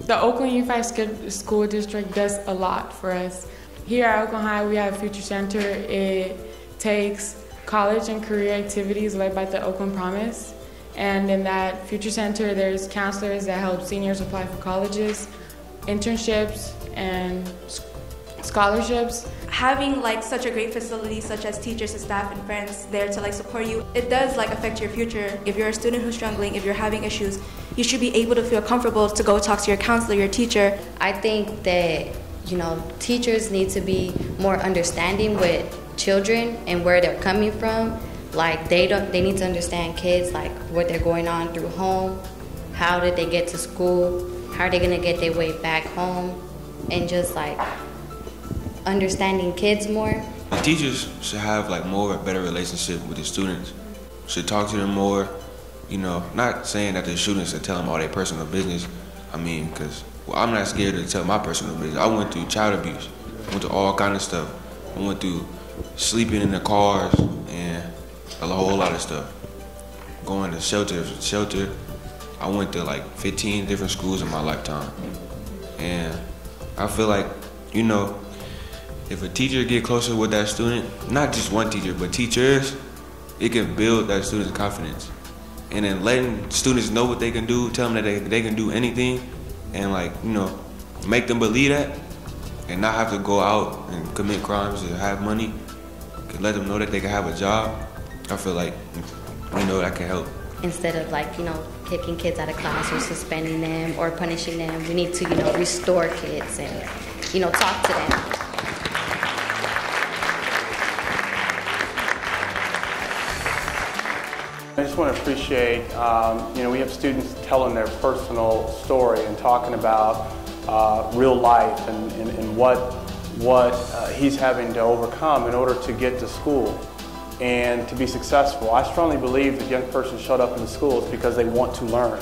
The Oakland Unified School District does a lot for us. Here at Oakland High, we have Future Center. It takes college and career activities led by the Oakland Promise. And in that Future Center, there's counselors that help seniors apply for colleges, internships, and scholarships. Having such a great facility, such as teachers and staff and friends there to support you, it does affect your future. If you're a student who's struggling, if you're having issues, you should be able to feel comfortable to go talk to your counselor, your teacher. I think that, teachers need to be more understanding with children and where they're coming from. They need to understand kids, what they're going on through home, how did they get to school, how are they gonna get their way back home, and just understanding kids more. The teachers should have more of a better relationship with the students. Should talk to them more, not saying that the students should tell them all their personal business. Because I'm not scared to tell my personal business. I went through child abuse. I went through all kind of stuff. I went through sleeping in the cars and a whole lot of stuff. Going to shelter. I went to 15 different schools in my lifetime. And I feel if a teacher get closer with that student, not just one teacher, but teachers, it can build that student's confidence. And then letting students know what they can do, tell them that they can do anything, and make them believe that, and not have to go out and commit crimes to have money. Let them know that they can have a job. I feel that can help. Instead of kicking kids out of class or suspending them or punishing them, we need to restore kids and talk to them. I just want to appreciate, we have students telling their personal story and talking about real life and what he's having to overcome in order to get to school and to be successful. I strongly believe that young person showed up in the schools because they want to learn,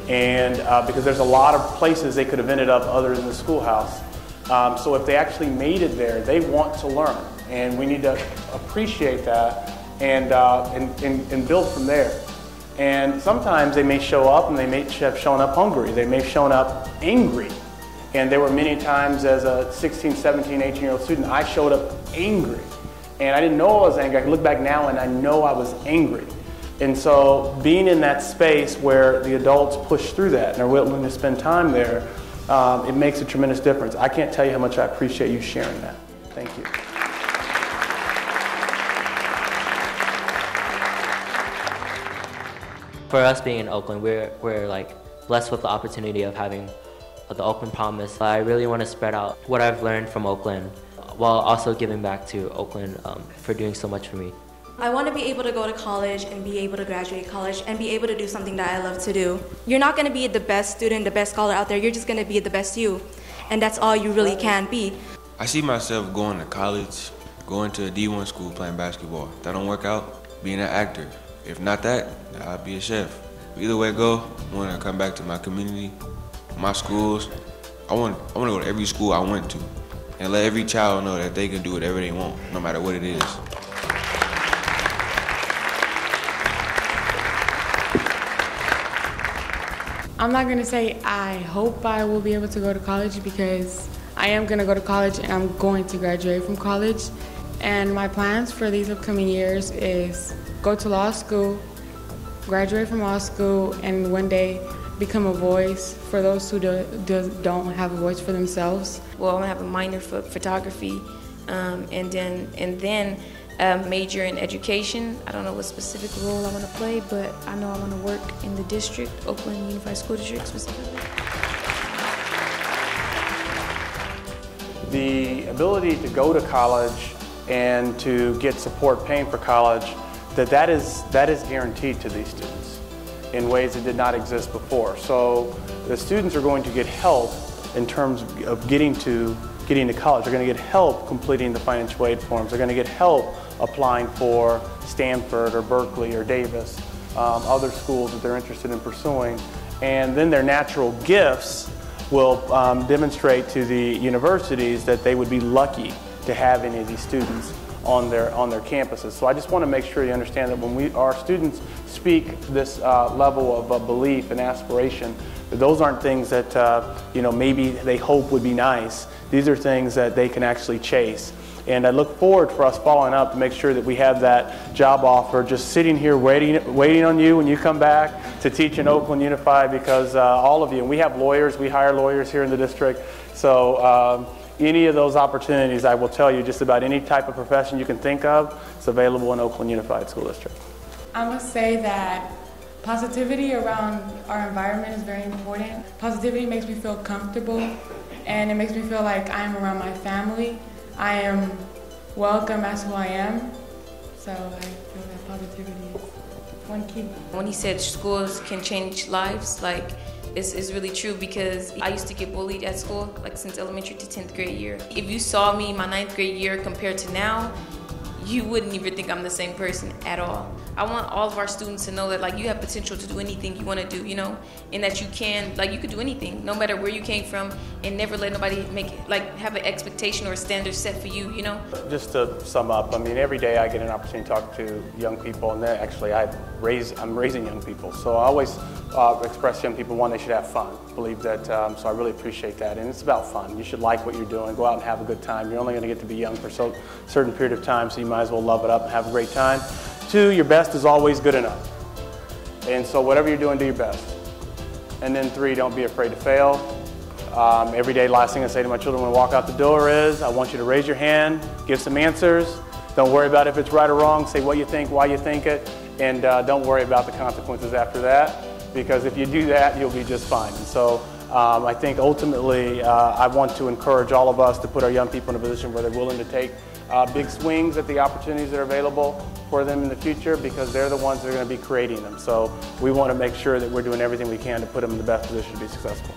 and because there's a lot of places they could have ended up other than the schoolhouse. So if they actually made it there, they want to learn, and we need to appreciate that and build from there. And sometimes they may show up and they may have shown up hungry. They may have shown up angry. And there were many times as a 16, 17, 18-year-old student, I showed up angry. And I didn't know I was angry. I can look back now and I know I was angry. And so being in that space where the adults push through that and are willing to spend time there, it makes a tremendous difference. I can't tell you how much I appreciate you sharing that. Thank you. For us being in Oakland, we're blessed with the opportunity of having the Oakland Promise. I really want to spread out what I've learned from Oakland while also giving back to Oakland for doing so much for me. I want to be able to go to college and be able to graduate college and be able to do something that I love to do. You're not going to be the best student, the best scholar out there. You're just going to be the best you. And that's all you really can be. I see myself going to college, going to a D1 school playing basketball. If that don't work out, being an actor. If not that, I'll be a chef. Either way it go, I want to come back to my community, my schools. I want to go to every school I went to and let every child know that they can do whatever they want, no matter what it is. I'm not going to say I hope I will be able to go to college, because I am going to go to college and I'm going to graduate from college. And my plans for these upcoming years is go to law school, graduate from law school, and one day become a voice for those who don't have a voice for themselves. Well, I'm gonna have a minor for photography, and then major in education. I don't know what specific role I want to play, but I know I want to work in the district, Oakland Unified School District specifically. The ability to go to college and to get support paying for college, that is guaranteed to these students in ways that did not exist before. So the students are going to get help in terms of getting to college. They're going to get help completing the financial aid forms. They're going to get help applying for Stanford or Berkeley or Davis, other schools that they're interested in pursuing. And then their natural gifts will demonstrate to the universities that they would be lucky to have any of these students on their campuses. So I just want to make sure you understand that when our students speak this level of belief and aspiration, that those aren't things that maybe they hope would be nice. These are things that they can actually chase. And I look forward for us following up to make sure that we have that job offer just sitting here waiting on you when you come back to teach in Oakland Unified, because all of you, and we have lawyers, we hire lawyers here in the district, so any of those opportunities, I will tell you, just about any type of profession you can think of, it's available in Oakland Unified School District. I must say that positivity around our environment is very important. Positivity makes me feel comfortable, and it makes me feel like I'm around my family. I am welcome as who I am, so I feel that positivity is one key. When he said schools can change lives, like, it's really true, because I used to get bullied at school, like since elementary to 10th grade year. If you saw me my 9th grade year compared to now, you wouldn't even think I'm the same person at all. I want all of our students to know that, like, you have potential to do anything you want to do, you know, and that you can, like, you could do anything, no matter where you came from, and never let nobody make it, like, have an expectation or a standard set for you, you know? Just to sum up, I mean, every day I get an opportunity to talk to young people, and then actually I'm raising young people, so I always express to young people, one, they should have fun. Believe that, so I really appreciate that, and it's about fun. You should like what you're doing, go out and have a good time. You're only going to get to be young for a certain period of time, so you might as well love it up and have a great time. 2, your best is always good enough, and so whatever you're doing, do your best. And then 3, don't be afraid to fail. Every day, last thing I say to my children when I walk out the door is, I want you to raise your hand, give some answers. Don't worry about if it's right or wrong. Say what you think, why you think it, and don't worry about the consequences after that, because if you do that, you'll be just fine. And so I think ultimately I want to encourage all of us to put our young people in a position where they're willing to take big swings at the opportunities that are available for them in the future, because they're the ones that are going to be creating them. So we want to make sure that we're doing everything we can to put them in the best position to be successful.